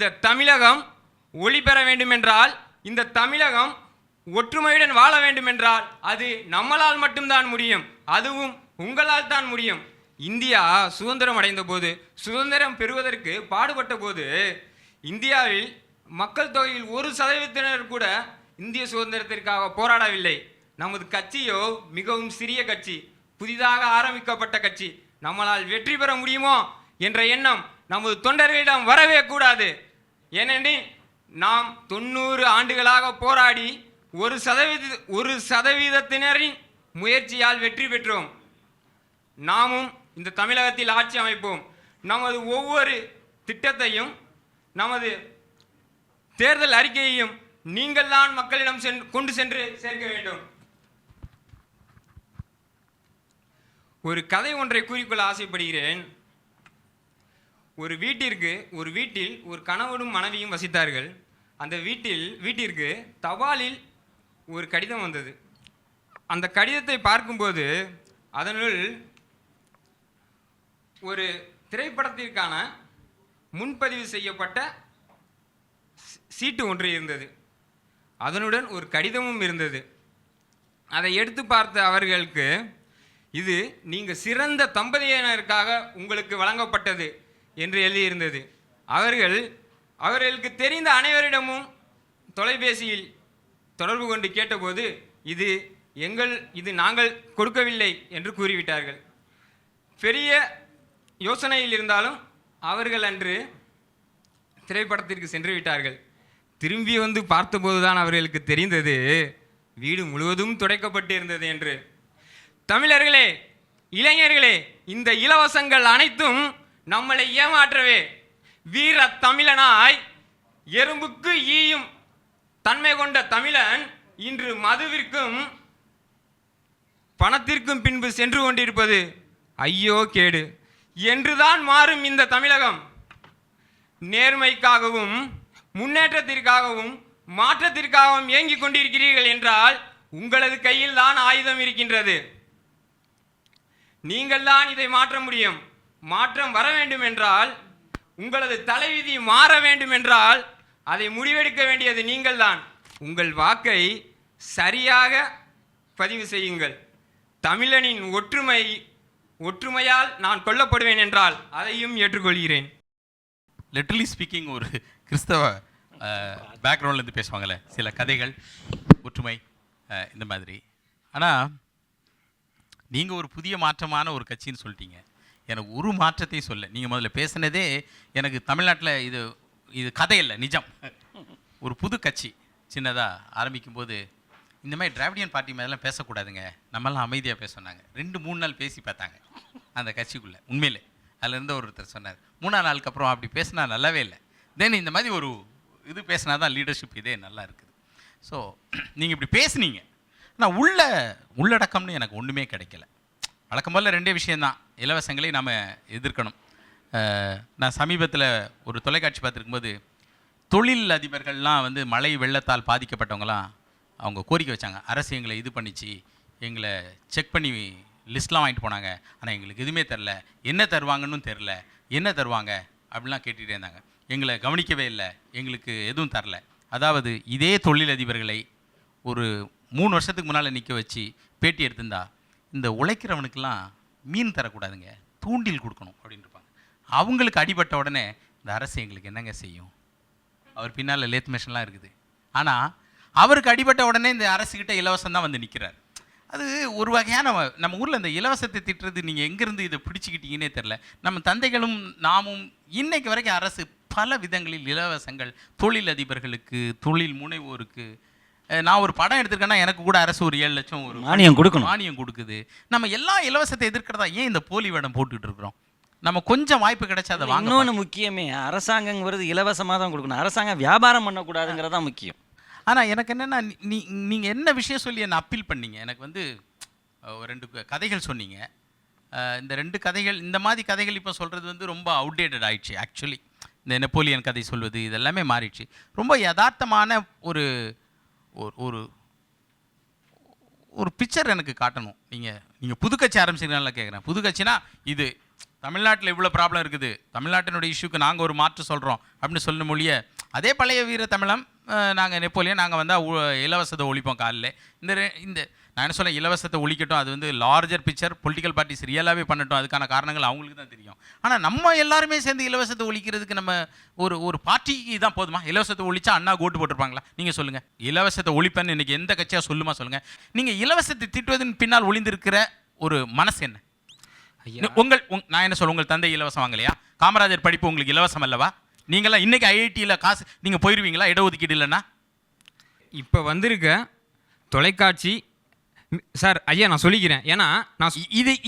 இந்த தமிழகம் ஒளி பெற வேண்டுமென்றால், இந்த தமிழகம் ஒற்றுமையுடன் வாழ வேண்டுமென்றால் அது நம்மளால் மட்டும்தான் முடியும். அதுவும் உங்களால் தான் முடியும். இந்தியா சுதந்திரம் அடைந்த போது, சுதந்திரம் பெறுவதற்கு பாடுபட்ட போது, இந்தியாவில் மக்கள் தொகையில் 1% கூட இந்திய சுதந்திரத்திற்காக போராடவில்லை. நமது கட்சியோ மிகவும் சிறிய கட்சி, புதிதாக ஆரம்பிக்கப்பட்ட கட்சி. நம்மளால் வெற்றி பெற முடியுமோ என்ற எண்ணம் நமது தொண்டர்களிடம் வரவே கூடாது. ஏனெனில் நாம் 90 ஆண்டுகளாக போராடி 1% முயற்சியால் வெற்றி பெற்றோம். நாமும் இந்த தமிழகத்தில் ஆட்சி அமைப்போம். நமது ஒவ்வொரு திட்டத்தையும், நமது தேர்தல் அறிக்கையையும் நீங்கள் தான் மக்களிடம் கொண்டு சென்று சேர்க்க வேண்டும். ஒரு கதை ஒன்றை கூறிக்கொள்ள ஆசைப்படுகிறேன். ஒரு வீட்டில் ஒரு கணவனும் மனைவியும் வசித்தார்கள். அந்த வீட்டிற்கு தபாலில் ஒரு கடிதம் வந்தது. அந்த கடிதத்தை பார்க்கும்போது அதனுள் ஒரு திரைப்படத்திற்கான முன்பதிவு செய்யப்பட்ட சீட்டு ஒன்று இருந்தது. அதனுடன் ஒரு கடிதமும் இருந்தது. அதை எடுத்து பார்த்த அவர்களுக்கு, இது நீங்கள் சிறந்த தம்பதியினருக்காக உங்களுக்கு வழங்கப்பட்டது என்று எழுதியிருந்தது. அவர்களுக்கு தெரிந்த அனைவரிடமும் தொலைபேசியில் தொடர்பு கொண்டு கேட்டபோது, இது நாங்கள் கொடுக்கவில்லை என்று கூறிவிட்டார்கள். பெரிய யோசனையில் இருந்தாலும் அவர்கள் அன்று திரைப்படத்திற்கு சென்று விட்டார்கள். திரும்பி வந்து பார்த்தபோதுதான் அவர்களுக்கு தெரிந்தது, வீடு முழுவதும் துடைக்கப்பட்டு இருந்தது என்று. தமிழர்களே, இளைஞர்களே, இந்த இலவசங்கள் அனைத்தும் நம்மளை ஏமாற்றவே. வீர தமிழனாய் எறும்புக்கு ஈயும் தன்மை கொண்ட தமிழன் இன்று மதுவிற்கும் பணத்திற்கும் பின்பு சென்று கொண்டிருப்பது ஐயோ கேடு என்றுதான் மாறும் இந்த தமிழகம். நேர்மைக்காகவும் முன்னேற்றத்திற்காகவும் மாற்றத்திற்காகவும் ஏங்கிக் கொண்டிருக்கிறீர்கள் என்றால் உங்களது கையில் தான் ஆயுதம் இருக்கின்றது. நீங்கள் தான் இதை மாற்ற முடியும். மாற்றம் வர வேண்டும் என்றால், உங்களது தலைவிதி மாற வேண்டும் என்றால் அதை முடிவெடுக்க வேண்டியது நீங்கள் தான். உங்கள் வாக்கை சரியாக பதிவு செய்யுங்கள். தமிழனின் ஒற்றுமையால் நான் கொல்லப்படுவேன் என்றால் அதையும் ஏற்றுக்கொள்கிறேன். லிட்டரலி ஸ்பீக்கிங், ஒரு கிறிஸ்தவ பேக்ரவுண்ட்லேருந்து பேசுவாங்கள்ல சில கதைகள், ஒற்றுமை இந்த மாதிரி. ஆனால் நீங்கள் ஒரு புதிய மாற்றமான ஒரு கட்சின்னு சொல்லிட்டீங்க. எனக்கு ஒரு மாற்றத்தையும் சொல்ல. நீங்கள் முதல்ல பேசுனதே எனக்கு தமிழ்நாட்டில் இது கதை இல்லை, நிஜம். ஒரு புது கட்சி சின்னதாக ஆரம்பிக்கும்போது இந்த மாதிரி டிராவிடியன் பார்ட்டி மாதிரிலாம் பேசக்கூடாதுங்க, நம்மளாம் அமைதியாக பேச சொன்னாங்க. 2-3 நாள் பேசி பார்த்தாங்க அந்த கட்சிக்குள்ளே. உண்மையிலே அதில் இருந்த ஒருத்தர் சொன்னார், 3ஆம் நாளுக்கு அப்புறம் அப்படி பேசினா நல்லாவே இல்லை, தென் இந்த மாதிரி ஒரு இது பேசினா தான் லீடர்ஷிப் இதே நல்லா இருக்குது. ஸோ நீங்கள் இப்படி பேசுனீங்க, ஆனால் உள்ளடக்கம்னு எனக்கு ஒன்றுமே கிடைக்கல. வழக்கம் போல் 2 விஷயந்தான். இலவசங்களை நாம் எதிர்க்கணும். நான் சமீபத்தில் ஒரு தொலைக்காட்சி பார்த்துருக்கும்போது, தொழில் அதிபர்கள்லாம் வந்து மழை வெள்ளத்தால் பாதிக்கப்பட்டவங்களாம் அவங்க கோரிக்கை வச்சாங்க. அரசு எங்களை இது பண்ணிச்சு, எங்களை செக் பண்ணி லிஸ்ட்லாம் வாங்கிட்டு போனாங்க, ஆனால் எங்களுக்கு எதுவுமே தெரில, என்ன தருவாங்கன்னு தெரில, என்ன தருவாங்க அப்படிலாம் கேட்டுகிட்டே இருந்தாங்க. எங்களை கவனிக்கவே இல்லை, எங்களுக்கு எதுவும் தரல. அதாவது இதே தொழிலதிபர்களை ஒரு 3 வருஷத்துக்கு முன்னால் நிற்க வச்சு பேட்டி எடுத்திருந்தா, இந்த உழைக்கிறவனுக்கெல்லாம் மீன் தரக்கூடாதுங்க, தூண்டில் கொடுக்கணும் அப்படின்னு இருப்பாங்க. அவங்களுக்கு அடிபட்ட உடனே இந்த அரசு எங்களுக்கு என்னங்க செய்யும், அவர் பின்னால் லேத் மிஷன்லாம் இருக்குது. ஆனால் அவருக்கு அடிபட்ட உடனே இந்த அரசுக்கிட்ட இலவசம் தான் வந்து நிற்கிறார். அது ஒரு வகையான நம்ம ஊரில் இந்த இலவசத்தை திட்டுறது நீங்கள் எங்கேருந்து இதை பிடிச்சிக்கிட்டீங்கன்னே தெரில. நம்ம தந்தைகளும் நாமும் இன்னைக்கு வரைக்கும் அரசு பல விதங்களில் இலவசங்கள் தொழிலதிபர்களுக்கு, தொழில் முனைவோருக்கு. நான் ஒரு படம் எடுத்திருக்கேன்னா எனக்கு கூட அரசு ஒரு 7 லட்சம் ஒரு மானியம் கொடுக்குது. நம்ம எல்லா இலவசத்தை எதிர்க்கிறதா ஏன் இந்த போலி வேடம் போட்டுக்கிட்டு இருக்கிறோம்? நம்ம கொஞ்சம் வாய்ப்பு கிடைச்சா அதை வாங்க. இன்னொன்று முக்கியமே, அரசாங்கங்கிறது இலவசமாக தான் கொடுக்கணும், அரசாங்கம் வியாபாரம் பண்ணக்கூடாதுங்கிறது தான் முக்கியம். ஆனால் எனக்கு என்னென்னா, நீங்கள் என்ன விஷயம் சொல்லி என்னை அப்பீல் பண்ணீங்க. எனக்கு வந்து 2 கதைகள் சொன்னீங்க. இந்த 2 கதைகள், இந்த மாதிரி கதைகள் இப்போ சொல்கிறது வந்து ரொம்ப அவுடேட்டட் ஆயிடுச்சு. ஆக்சுவலி இந்த நெப்போலியன் கதை சொல்வது இதெல்லாமே மாறிடுச்சு. ரொம்ப யதார்த்தமான ஒரு ஒரு ஒரு பிக்சர் எனக்கு காட்டணும். நீங்கள் புது கட்சி ஆரம்பிச்சிங்கனால கேட்குறேன். புது கட்சினா இது தமிழ்நாட்டில் இவ்வளோ ப்ராப்ளம் இருக்குது, தமிழ்நாட்டினுடைய இஷ்யூக்கு நாங்கள் ஒரு மாற்று சொல்கிறோம் அப்படின்னு சொல்ல மொழிய அதே பழைய வீர தமிழம் நாங்கள் நெப்போலியன் நாங்கள் வந்தால் இலவசத்தை ஒழிப்போம் காலில் இந்த நான் என்ன சொல்ல இலவசத்தை ஒழிக்கட்டும், அது வந்து லார்ஜர் பிக்சர் பொலிட்டிக்கல் பார்ட்டிஸ் ரியலாகவே பண்ணட்டும், அதுக்கான காரணங்கள் அவங்களுக்கு தான் தெரியும். ஆனால் நம்ம எல்லாருமே சேர்ந்து இலவசத்தை ஒழிக்கிறதுக்கு நம்ம ஒரு பார்ட்டிக்கு தான் போதுமா? இலவசத்தை ஒழிச்சா அண்ணா ஓட்டு போட்டிருப்பாங்களா? நீங்கள் சொல்லுங்கள். இலவசத்தை ஒழிப்பேன்னு இன்றைக்கி எந்த கட்சியாக சொல்லுமா சொல்லுங்கள். நீங்கள் இலவசத்தை திட்டுவதன் பின்னால் ஒளிந்திருக்கிற ஒரு மனசு என்ன? நான் என்ன சொல்ல, உங்கள் தந்தை இலவசம் வாங்கலையா? காமராஜர் படிப்பு உங்களுக்கு இலவசம் அல்லவா? நீங்களாம் இன்றைக்கி ஐஐடியில் காசு நீங்கள் போயிடுவீங்களா இடஒதுக்கீடு இல்லைன்னா? இப்போ வந்திருக்க தொலைக்காட்சி சார் ஐயா நான் சொல்லிக்கிறேன், ஏன்னா நான்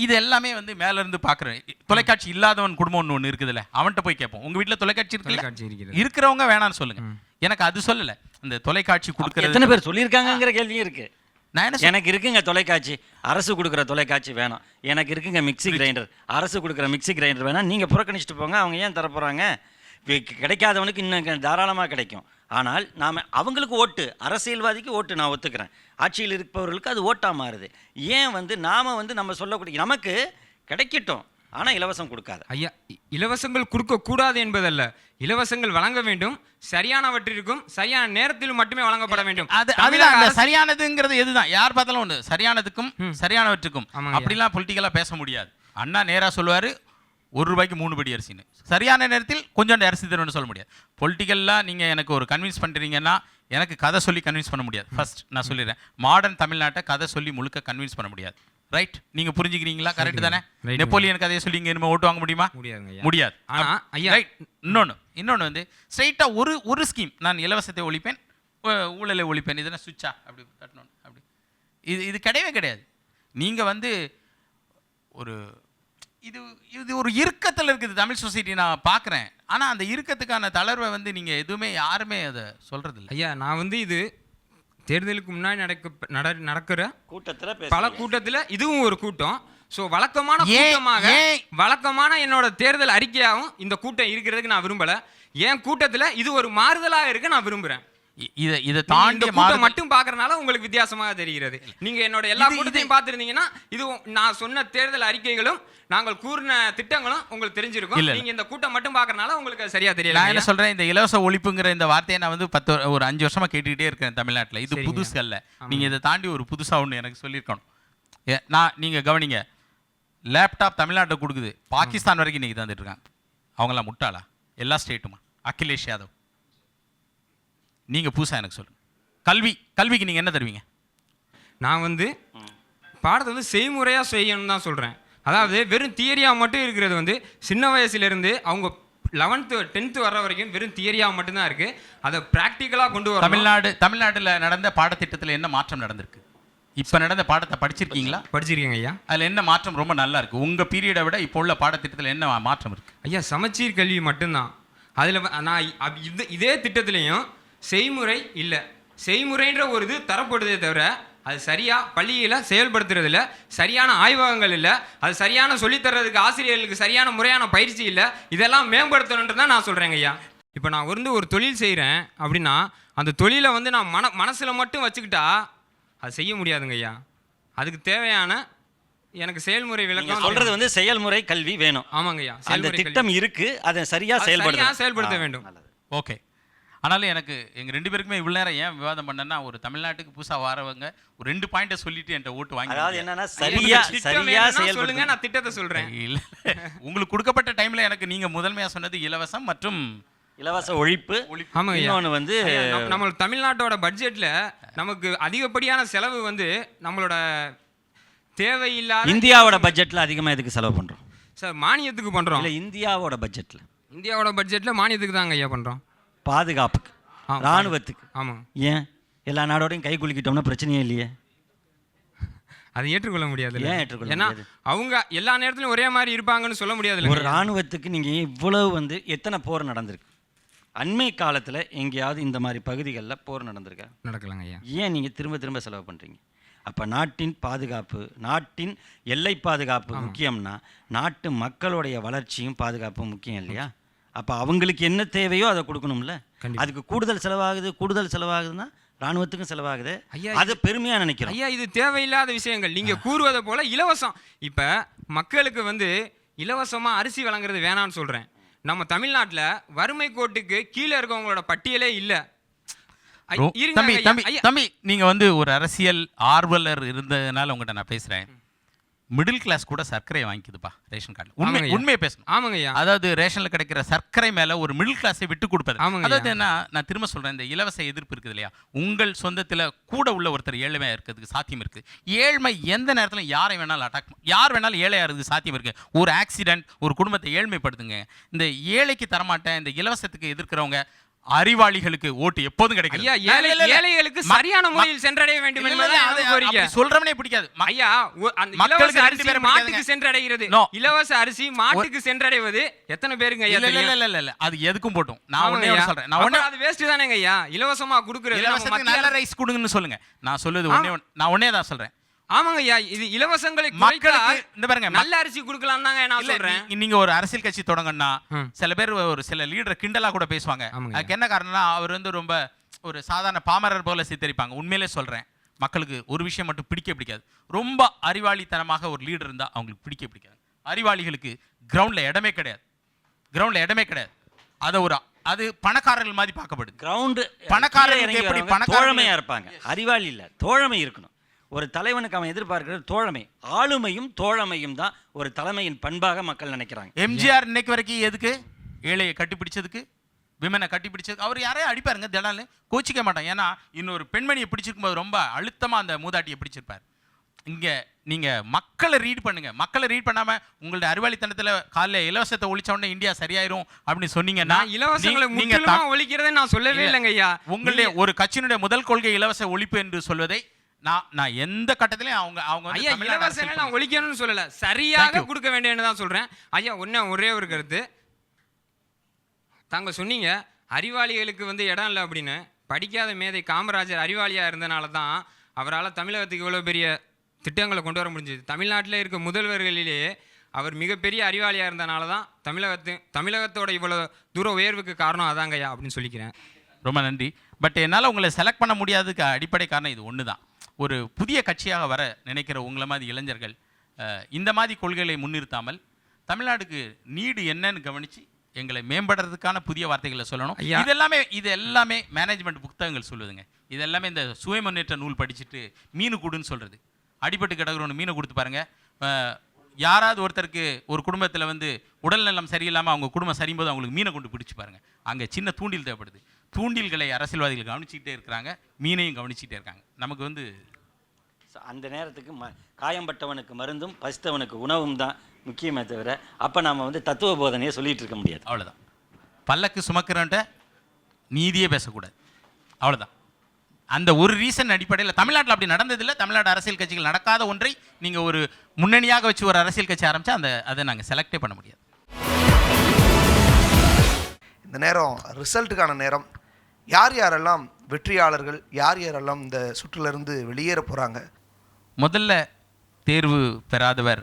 இது எல்லாமே வந்து மேலேருந்து பார்க்குறேன். தொலைக்காட்சி இல்லாதவன் குடும்பம் ஒன்று இருக்குதுல்ல, அவன்கிட்ட போய் கேட்போம். உங்கள் வீட்டில் தொலைக்காட்சி இருக்கு, இருக்கிறவங்க வேணான்னு சொல்லுங்க. எனக்கு அது சொல்லலை. அந்த தொலைக்காட்சி கொடுக்குறது எத்தனை பேர் சொல்லியிருக்காங்கங்கிற கேள்வியும் இருக்குது. நான் எனக்கு இருக்குங்க தொலைக்காட்சி, அரசு கொடுக்குற தொலைக்காட்சி வேணாம். எனக்கு இருக்குங்க மிக்சி கிரைண்டர், அரசு கொடுக்குற மிக்சி கிரைண்டர் வேணாம். நீங்கள் புறக்கணிச்சிட்டு போங்க, அவங்க ஏன் தரப்போகிறாங்க? கிடைக்காதவனுக்கு இன்னும் தாராளமாக கிடைக்கும். ஆனால் நாம் அவங்களுக்கு ஓட்டு, அரசியல்வாதிக்கு ஓட்டு நான் ஒத்துக்கிறேன், ஆட்சியில் இருப்பவர்களுக்கு அது ஓட்டாக மாறுது. ஏன் வந்து நாம் வந்து நம்ம சொல்லக்கூடிய நமக்கு கிடைக்கட்டும், ஆனால் இலவசம் கொடுக்காது. ஐயா இலவசங்கள் கொடுக்கக்கூடாது என்பதல்ல, இலவசங்கள் வழங்க வேண்டும், சரியானவற்றிற்கும் சரியான நேரத்தில் மட்டுமே வழங்கப்பட வேண்டும். அதுதான் சரியானதுங்கிறது. எதுதான் யார் பார்த்தாலும் ஒன்று சரியானதுக்கும் சரியானவற்றுக்கும் அப்படிலாம் பொலிட்டிக்கலாக பேச முடியாது. அண்ணா நேராக சொல்லுவார், 1 ரூபாய்க்கு 3 படி அரிசின்னு. சரியான நேரத்தில் கொஞ்சம் அரிசி தருவேன்னு சொல்ல முடியாது. பொலிட்டிக்கலாக நீங்கள் எனக்கு ஒரு கன்வின்ஸ் பண்ணுறீங்கன்னா எனக்கு கதை சொல்லி கன்வின்ஸ் பண்ண முடியாது. ஃபர்ஸ்ட் நான் சொல்லிடுறேன், மாடர்ன் தமிழ்நாட்டை கதை சொல்லி முழுக்க கன்வின்ஸ் பண்ண முடியாது. ரைட்? நீங்கள் புரிஞ்சுக்கிறீங்களா? கரெக்ட் தானே? நெப்போலியன் கதையை சொல்லி இங்கே இனிமேல் ஓட்டு வாங்க முடியுமா? முடியாது. ஆனால் ஐயா ரைட். இன்னொன்று வந்து ஸ்ட்ரைட்டாக ஒரு ஸ்கீம், நான் இலவசத்தை ஒழிப்பேன், ஊழலை ஒழிப்பேன், இதெல்லாம் சுவிட்சா அப்படி கட்டணும் அப்படி இது கிடையவே கிடையாது. நீங்கள் வந்து இது ஒரு இறுக்கத்தில் இருக்குது தமிழ் சொசைட்டி நான் பார்க்குறேன். ஆனால் அந்த இறுக்கத்துக்கான தளர்வை வந்து நீங்கள் எதுவுமே யாருமே அதை சொல்கிறதில்ல. ஐயா நான் வந்து இது தேர்தலுக்கு முன்னாடி நடக்கிற கூட்டத்தில் பல கூட்டத்தில் இதுவும் ஒரு கூட்டம். ஸோ வழக்கமான என்னோட தேர்தல் அறிக்கையாகவும் இந்த கூட்டம் இருக்கிறதுக்கு நான் விரும்பலை. என் கூட்டத்தில் இது ஒரு மாறுதலாக இருக்க நான் விரும்புகிறேன். இதை தாண்டி மட்டும் பார்க்கறதுனால உங்களுக்கு வித்தியாசமாக தெரிகிறது. நீங்க என்னோட எல்லா கூட்டத்தையும் பார்த்துருந்தீங்கன்னா இது நான் சொன்ன தேர்தல் அறிக்கைகளும் நாங்கள் கூறின திட்டங்களும் உங்களுக்கு தெரிஞ்சிருக்கும். நீங்க இந்த கூட்டம் மட்டும் பார்க்கறதுனால உங்களுக்கு சரியா தெரியல. நான் என்ன சொல்றேன், இந்த இலவச ஒழிப்புங்கிற இந்த வார்த்தையை நான் வந்து 5 வருஷமா கேட்டுக்கிட்டே இருக்கேன் தமிழ்நாட்டில். இது புதுசு அல்ல. நீங்க இதை தாண்டி ஒரு புதுசா ஒன்று எனக்கு சொல்லியிருக்கணும். நீங்க கவனிங்க, லேப்டாப் தமிழ்நாட்டை கொடுக்குது, பாகிஸ்தான் வரைக்கும் இன்னைக்கு தந்துட்டு இருக்காங்க. அவங்களாம் முட்டாளா? எல்லா ஸ்டேட்டுமா? அகிலேஷ் யாதவ் நீங்கள் புதுசாக எனக்கு சொல்லுங்கள். கல்விக்கு நீங்கள் என்ன தருவீங்க? நான் வந்து பாடத்தை வந்து செய்முறையாக செய்யணும்னு தான் சொல்கிறேன். அதாவது வெறும் தியரியாக மட்டும் இருக்கிறது வந்து சின்ன வயசுலேருந்து அவங்க 11th 10th வர்ற வரைக்கும் வெறும் தியரியாக மட்டும்தான் இருக்குது. அதை ப்ராக்டிக்கலாக கொண்டு வர தமிழ்நாட்டில் நடந்த பாடத்திட்டத்தில் என்ன மாற்றம் நடந்திருக்கு? இப்போ நடந்த பாடத்தை படிச்சிருக்கீங்களா? படிச்சிருக்கீங்க ஐயா. அதில் என்ன மாற்றம் ரொம்ப நல்லா இருக்குது? உங்கள் பீரியடை விட இப்போ உள்ள பாடத்திட்டத்தில் என்ன மாற்றம் இருக்குது? ஐயா சமச்சீர் கல்வி மட்டும்தான். அதில் நான் இதே திட்டத்துலேயும் செய்முறை இல்லை. செய்முறைன்ற ஒரு இது தரப்படுதே தவிர அது சரியாக பள்ளியில் செயல்படுத்துறதில்ல, சரியான ஆய்வகங்கள் இல்லை, அது சரியான சொல்லித்தர்றதுக்கு ஆசிரியர்களுக்கு சரியான முறையான பயிற்சி இல்லை. இதெல்லாம் மேம்படுத்தணுன்றது தான் நான் சொல்கிறேங்க ஐயா. இப்போ நான் வந்து ஒரு தொழில் செய்கிறேன் அப்படின்னா அந்த தொழிலை வந்து நான் மனசில் மட்டும் வச்சுக்கிட்டா அது செய்ய முடியாதுங்க ஐயா. அதுக்கு தேவையான எனக்கு செயல்முறை விளக்கம் சொல்கிறது வந்து செயல்முறை கல்வி வேணும். ஆமாங்க ஐயா. அந்த திட்டம் இருக்குது, அதை சரியாக செயல்படுத்த வேண்டும். ஓகே. ஆனாலும் எனக்கு எங்கள் 2 பேருக்குமே இவ்வளோ நேரம் ஏன் விவாதம் பண்ணேன்னா, ஒரு தமிழ்நாட்டுக்கு புதுசாக வரவங்க ஒரு 2 பாயிண்ட்டை சொல்லிட்டு என்கிட்ட ஓட்டு வாங்கி, அதாவது என்னன்னா சரியா சொல்லுங்க, நான் திட்டத்தை சொல்கிறேன். இல்லை உங்களுக்கு கொடுக்கப்பட்ட டைமில் எனக்கு நீங்கள் முதன்மையாக சொன்னது இலவசம் மற்றும் இலவச ஒழிப்பு. ஆமாங்க. இன்னொன்று வந்து நம்ம தமிழ்நாட்டோட பட்ஜெட்டில் நமக்கு அதிகப்படியான செலவு வந்து நம்மளோட தேவையில்லாத இந்தியாவோட பட்ஜெட்டில் அதிகமாக எதுக்கு செலவு பண்ணுறோம் சார்? மானியத்துக்கு பண்ணுறோம். இல்லை இந்தியாவோட பட்ஜெட்டில் மானியத்துக்கு தாங்க ஐயா பண்ணுறோம். பாதுகாப்புக்கு, இராணுவத்துக்கு. ஆமாம். ஏன் எல்லா நாடோடையும் கை குலுக்கிட்டோம்னா பிரச்சனையே இல்லையே? அதை ஏற்றுக்கொள்ள முடியாது. ஏன் ஏற்றுக்கொள்ள? ஏன்னா அவங்க எல்லா நேரத்திலும் ஒரே மாதிரி இருப்பாங்கன்னு சொல்ல முடியாது. ஒரு இராணுவத்துக்கு நீங்கள் இவ்வளவு வந்து எத்தனை போர் நடந்திருக்கு? அண்மை காலத்தில் எங்கேயாவது இந்த மாதிரி பகுதிகளில் போர் நடந்திருக்கா? நடக்கலாங்க ஐயா. ஏன் நீங்கள் திரும்ப செலவு பண்ணுறீங்க? அப்போ நாட்டின் பாதுகாப்பு, நாட்டின் எல்லை பாதுகாப்பு முக்கியம்னா நாட்டு மக்களுடைய வளர்ச்சியும் பாதுகாப்பும் முக்கியம் இல்லையா? அப்போ அவங்களுக்கு என்ன தேவையோ அதை கொடுக்கணும்ல. அதுக்கு கூடுதல் செலவாகுதுன்னா இராணுவத்துக்கும் செலவாகுது. அது பெருமையாக நினைக்கிறோம் ஐயா. இது தேவையில்லாத விஷயங்கள் நீங்கள் கூறுவதை போல இலவசம். இப்போ மக்களுக்கு வந்து இலவசமாக அரிசி வழங்குறது வேணான்னு சொல்கிறேன். நம்ம தமிழ்நாட்டில் வறுமை கோட்டுக்கு கீழே இருக்கவங்களோட பட்டியலே இல்லை. தம்பி நீங்க வந்து ஒரு அரசியல் ஆர்வலர் இருந்ததுனால உங்கள்கிட்ட நான் பேசுறேன். மிடில் கிளாஸ் கூட சர்க்கரை வாங்கிக்குதுப்பா ரேஷன் கார்டு. உண்மையை பேசணும். ஆமாங்கய்யா. அதாவது ரேஷன்ல கிடைக்கிற சர்க்கரை மேல ஒரு மிடில் கிளாஸை விட்டு கொடுப்பது. ஆமாங்க. அதாவது என்ன, நான் திரும்ப சொல்றேன், இந்த இலவச எதிர்ப்பு இருக்குது இல்லையா, உங்கள் சொந்தத்துல கூட உள்ள ஒருத்தர் ஏழ்மையா இருக்கிறதுக்கு சாத்தியம் இருக்கு. ஏழ்மை எந்த நேரத்துல யாரை வேணாலும் யார் வேணாலும் ஏழையா இருக்கிறது சாத்தியம் இருக்கு. ஒரு ஆக்சிடென்ட் ஒரு குடும்பத்தை ஏழ்மைப்படுத்துங்க. இந்த ஏழைக்கு தரமாட்டேன், இந்த இலவசத்துக்கு எதிர்க்கிறவங்க அறிவாளிகளுக்கு ஓட்டு எப்போதும் கிடைக்கும். ஏழைகளுக்கு சரியான முறையில் சென்றடைய வேண்டும் என்பது சொல்றவனே பிடிக்காது. ஐயா, இலவச அரிசி மாட்டுக்கு சென்றடைகிறது. இலவச அரிசி மாட்டுக்கு சென்றடைவது எத்தனை பேருங்க ஐயா? இல்ல அது எதுக்கும் போட்டும். நான் ஒண்ணே சொல்றேன், அது வேஸ்ட் தானேங்க ஐயா. இலவசமா குடுக்குறது இலவசத்துக்கு நல்ல ரைஸ் கொடுங்கன்னு சொல்லுங்க. நான் சொல்லுது ஒண்ணே தான் சொல்றேன். ஆமாங்க ஐயா, இது இலவசங்களை மக்களுக்கு இந்த பாருங்க, நல்ல அரிசி கொடுக்கலாம் தாங்க நான் சொல்றேன். நீங்க ஒரு அரசியல் கட்சி தொடங்கன்னா சில பேர் ஒரு சில லீடர் கிண்டலா கூட பேசுவாங்க. அதுக்கு என்ன காரணம்னா, அவர் வந்து ரொம்ப ஒரு சாதாரண பாமரர் போல சித்தரிப்பாங்க. உண்மையிலே சொல்றேன், மக்களுக்கு ஒரு விஷயம் மட்டும் பிடிக்காது. ரொம்ப அறிவாளித்தனமாக ஒரு லீடர் இருந்தா அவங்களுக்கு பிடிக்காது. அறிவாளிகளுக்கு கிரவுண்ட்ல இடமே கிடையாது. அது பணக்காரர்கள் மாதிரி பார்க்கப்படுது. கிரவுண்ட் பணக்காரர்கள் எப்படி தோழமையா இருப்பாங்க? அறிவாளி இல்ல, தோழமை இருக்கணும். ஒரு தலைவனுக்கு அவன் எதிர்பார்க்கிறது தோழமை. ஆளுமையும் தோழமையும் தான் ஒரு தலைமையின் பண்பாக மக்கள் நினைக்கிறாங்க. எம்ஜிஆர் இன்னைக்கு வரைக்கும் எதுக்கு ஏழையை கட்டிப்பிடிச்சதுக்கு, விமனை கட்டிப்பிடிச்சது, அவர் யாரையும் அடிப்பாருங்க திடல்னு, கோச்சிக்க மாட்டான். ஏன்னா இன்னொரு பெண்மணியை பிடிச்சிருக்கும் போது ரொம்ப அழுத்தமா அந்த மூதாட்டியை பிடிச்சிருப்பார். இங்க நீங்க மக்களை ரீட் பண்ணுங்க. மக்களை ரீட் பண்ணாம உங்களுடைய அறிவாளித்தனத்துல காலைல இலவசத்தை ஒழிச்ச உடனே இந்தியா சரியாயிரும் அப்படின்னு சொன்னீங்கன்னா, இலவசங்களை முற்றிலுமா ஒழிக்கிறதை நான் சொல்லவே இல்லைங்க ஐயா. உங்களுடைய ஒரு கட்சியினுடைய முதல் கொள்கை இலவச ஒழிப்பு என்று சொல்வதை நான் எந்த கட்டத்திலையும் அவங்க ஐயா இலவசங்களை நான் ஒழிக்கணும்னு சொல்லல, சரியாக கொடுக்க வேண்டியன்னு தான் சொல்றேன். ஐயா ஒரே ஒரு கருத்து. தாங்க சொன்னீங்க அறிவாளிகளுக்கு வந்து இடம் இல்லை அப்படின்னு. படிக்காத மேதை காமராஜர் அறிவாளியா இருந்தனால தான் அவரால் தமிழகத்துக்கு இவ்வளோ பெரிய திட்டங்களை கொண்டு வர முடிஞ்சது. தமிழ்நாட்டில் இருக்க முதல்வர்களிலேயே அவர் மிகப்பெரிய அறிவாளியாக இருந்தனால தான் தமிழகத்தோட இவ்வளோ தூர உயர்வுக்கு காரணம் அதாங்கய்யா அப்படின்னு சொல்லிக்கிறேன். ரொம்ப நன்றி. பட் என்னால் உங்களை செலக்ட் பண்ண முடியாததுக்கு அடிப்படை காரணம் இது ஒன்று தான். ஒரு புதிய கட்சியாக வர நினைக்கிற உங்களை மாதிரி இளைஞர்கள் இந்த மாதிரி கொள்கைகளை முன்னிறுத்தாமல் தமிழ்நாடுக்கு நீடு என்னன்னு கவனித்து எங்களை மேம்படுறதுக்கான புதிய வார்த்தைகளை சொல்லணும். இது எல்லாமே மேனேஜ்மெண்ட் புத்தகங்கள் சொல்லுதுங்க. இது எல்லாமே இந்த சுய முன்னேற்ற நூல் படிச்சுட்டு மீனு கூடுன்னு சொல்கிறது. அடிபட்டு கிடக்குறோன்னு மீனை கொடுத்து பாருங்கள். யாராவது ஒருத்தருக்கு ஒரு குடும்பத்தில் வந்து உடல்நலம் சரியில்லாமல் அவங்க குடும்பம் சரியும்போது அவங்களுக்கு மீனை கொண்டு பிடிச்சி பாருங்கள். அங்கே சின்ன தூண்டில் தேவைப்படுது. தூண்டில்களை அரசியல்வாதிகள் கவனிச்சுக்கிட்டே இருக்கிறாங்க, மீனையும் கவனிச்சுட்டே இருக்காங்க. நமக்கு வந்து அந்த நேரத்துக்கு காயம்பட்டவனுக்கு மருந்தும் பசித்தவனுக்கு உணவும் தான் முக்கியமே தவிர அப்போ நாம் வந்து தத்துவ போதனையை சொல்லிகிட்டு இருக்க முடியாது. அவ்வளோதான். பல்லக்கு சுமக்கிறன்ட்ட நீதியே பேசக்கூடாது, அவ்வளோதான். அந்த ஒரு ரீசன் அடிப்படையில் தமிழ்நாட்டில் அப்படி நடந்ததில்லை. தமிழ்நாடு அரசியல் கட்சிகள் நடக்காத ஒன்றை நீங்கள் ஒரு முன்னணியாக வச்சு ஒரு அரசியல் கட்சி ஆரம்பித்தா அதை நாங்கள் செலக்டே பண்ண முடியாது. இந்த நேரம் ரிசல்ட்டுக்கான நேரம். யார் யாரெல்லாம் வெற்றியாளர்கள், யார் யாரெல்லாம் இந்த சுற்றிலிருந்து வெளியேற போகிறாங்க? முதல்ல தேர்வு பெறாதவர்